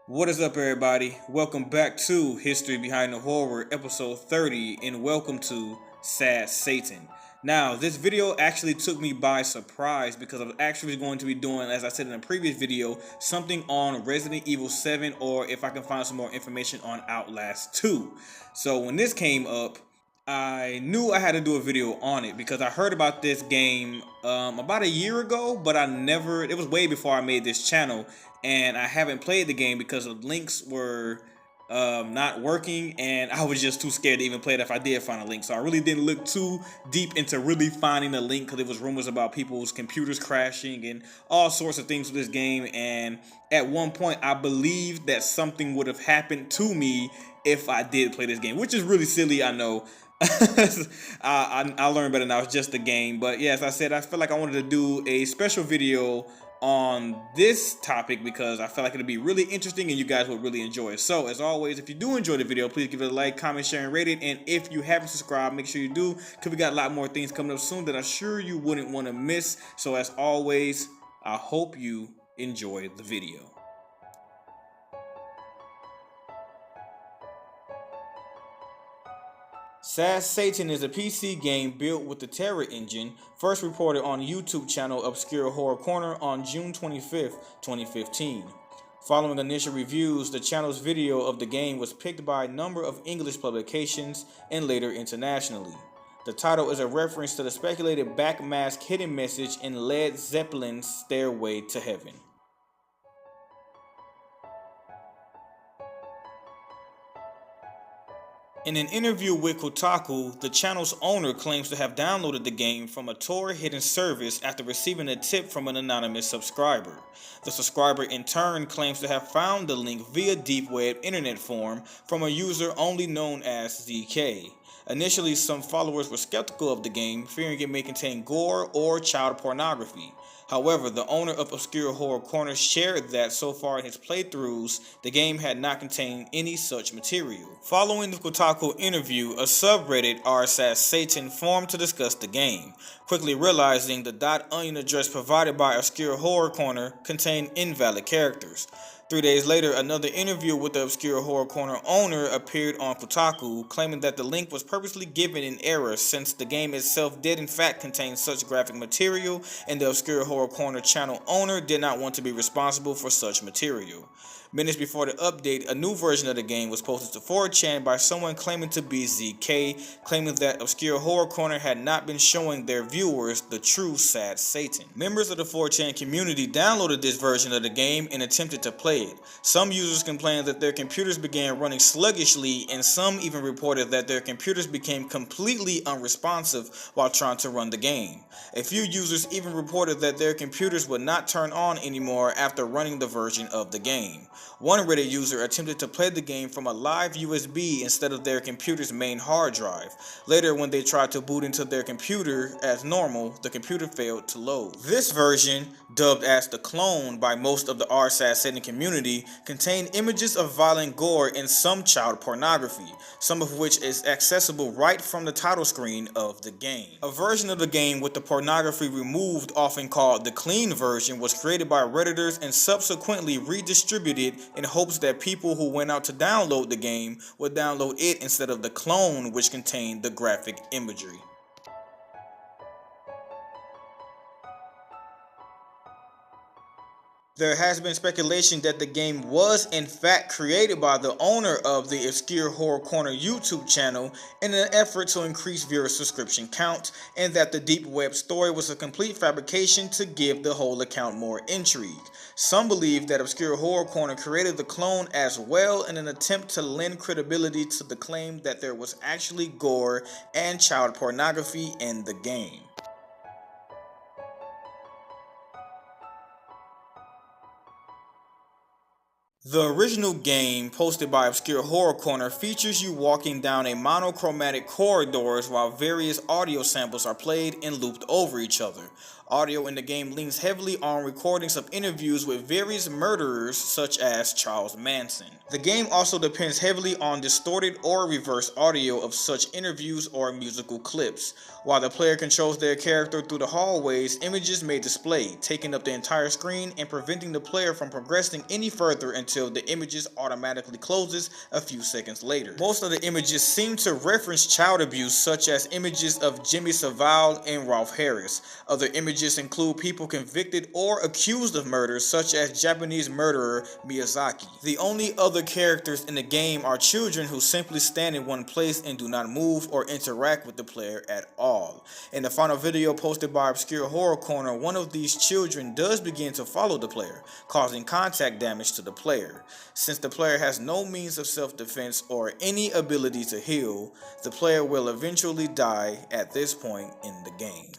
What is up, everybody? Welcome back to History Behind the Horror, episode 30, and welcome to Sad Satan. Now, this video actually took me by surprise because I was actually going to be doing, as I said in a previous video, something on Resident Evil 7, or if I can find some more information on Outlast 2. So when this came up, I knew I had to do a video on it because I heard about this game about a year ago, but it was way before I made this channel, and I haven't played the game because the links were not working, and I was just too scared to even play it if I did find a link. So I really didn't look too deep into really finding a link because there was rumors about people's computers crashing and all sorts of things with this game. And at one point, I believed that something would have happened to me if I did play this game, which is really silly, I know. I learned better now. It's just a game. But yeah, as I said, I feel like I wanted to do a special video on this topic because I felt like it'd be really interesting and you guys would really enjoy it. So as always, if you do enjoy the video, please give it a like, comment, share, and rate it. And if you haven't subscribed, make sure you do, because we got a lot more things coming up soon that I'm sure you wouldn't want to miss. So as always, I hope you enjoy the video. Sad Satan is a PC game built with the Terra engine, first reported on YouTube channel Obscure Horror Corner on June 25th, 2015. Following initial reviews, the channel's video of the game was picked by a number of English publications and later internationally. The title is a reference to the speculated backmask hidden message in Led Zeppelin's Stairway to Heaven. In an interview with Kotaku, the channel's owner claims to have downloaded the game from a Tor hidden service after receiving a tip from an anonymous subscriber. The subscriber in turn claims to have found the link via deep web internet forum from a user only known as ZK. Initially, some followers were skeptical of the game, fearing it may contain gore or child pornography. However, the owner of Obscure Horror Corner shared that so far in his playthroughs, the game had not contained any such material. Following the Kotaku interview, a subreddit r/Satan formed to discuss the game, quickly realizing the .onion address provided by Obscure Horror Corner contained invalid characters. 3 days later, another interview with the Obscure Horror Corner owner appeared on Kotaku, claiming that the link was purposely given in error since the game itself did in fact contain such graphic material, and the Obscure Horror Corner channel owner did not want to be responsible for such material. Minutes before the update, a new version of the game was posted to 4chan by someone claiming to be ZK, claiming that Obscure Horror Corner had not been showing their viewers the true Sad Satan. Members of the 4chan community downloaded this version of the game and attempted to play it. Some users complained that their computers began running sluggishly, and some even reported that their computers became completely unresponsive while trying to run the game. A few users even reported that their computers would not turn on anymore after running the version of the game. One Reddit user attempted to play the game from a live USB instead of their computer's main hard drive. Later, when they tried to boot into their computer as normal, the computer failed to load. This version, dubbed as the clone by most of the r/Satan community, contained images of violent gore and some child pornography, some of which is accessible right from the title screen of the game. A version of the game with the pornography removed, often called the clean version, was created by Redditors and subsequently redistributed in hopes that people who went out to download the game would download it instead of the clone, which contained the graphic imagery. There has been speculation that the game was in fact created by the owner of the Obscure Horror Corner YouTube channel in an effort to increase viewer subscription count, and that the deep web story was a complete fabrication to give the whole account more intrigue. Some believe that Obscure Horror Corner created the clone as well in an attempt to lend credibility to the claim that there was actually gore and child pornography in the game. The original game, posted by Obscure Horror Corner, features you walking down a monochromatic corridors while various audio samples are played and looped over each other. Audio in the game leans heavily on recordings of interviews with various murderers such as Charles Manson. The game also depends heavily on distorted or reverse audio of such interviews or musical clips. While the player controls their character through the hallways, images may display, taking up the entire screen and preventing the player from progressing any further until the images automatically closes a few seconds later. Most of the images seem to reference child abuse, such as images of Jimmy Savile and Ralph Harris. Other images include people convicted or accused of murder, such as Japanese murderer Miyazaki. The only other characters in the game are children who simply stand in one place and do not move or interact with the player at all. In the final video posted by Obscure Horror Corner, one of these children does begin to follow the player, causing contact damage to the player. Since the player has no means of self-defense or any ability to heal, the player will eventually die at this point in the game.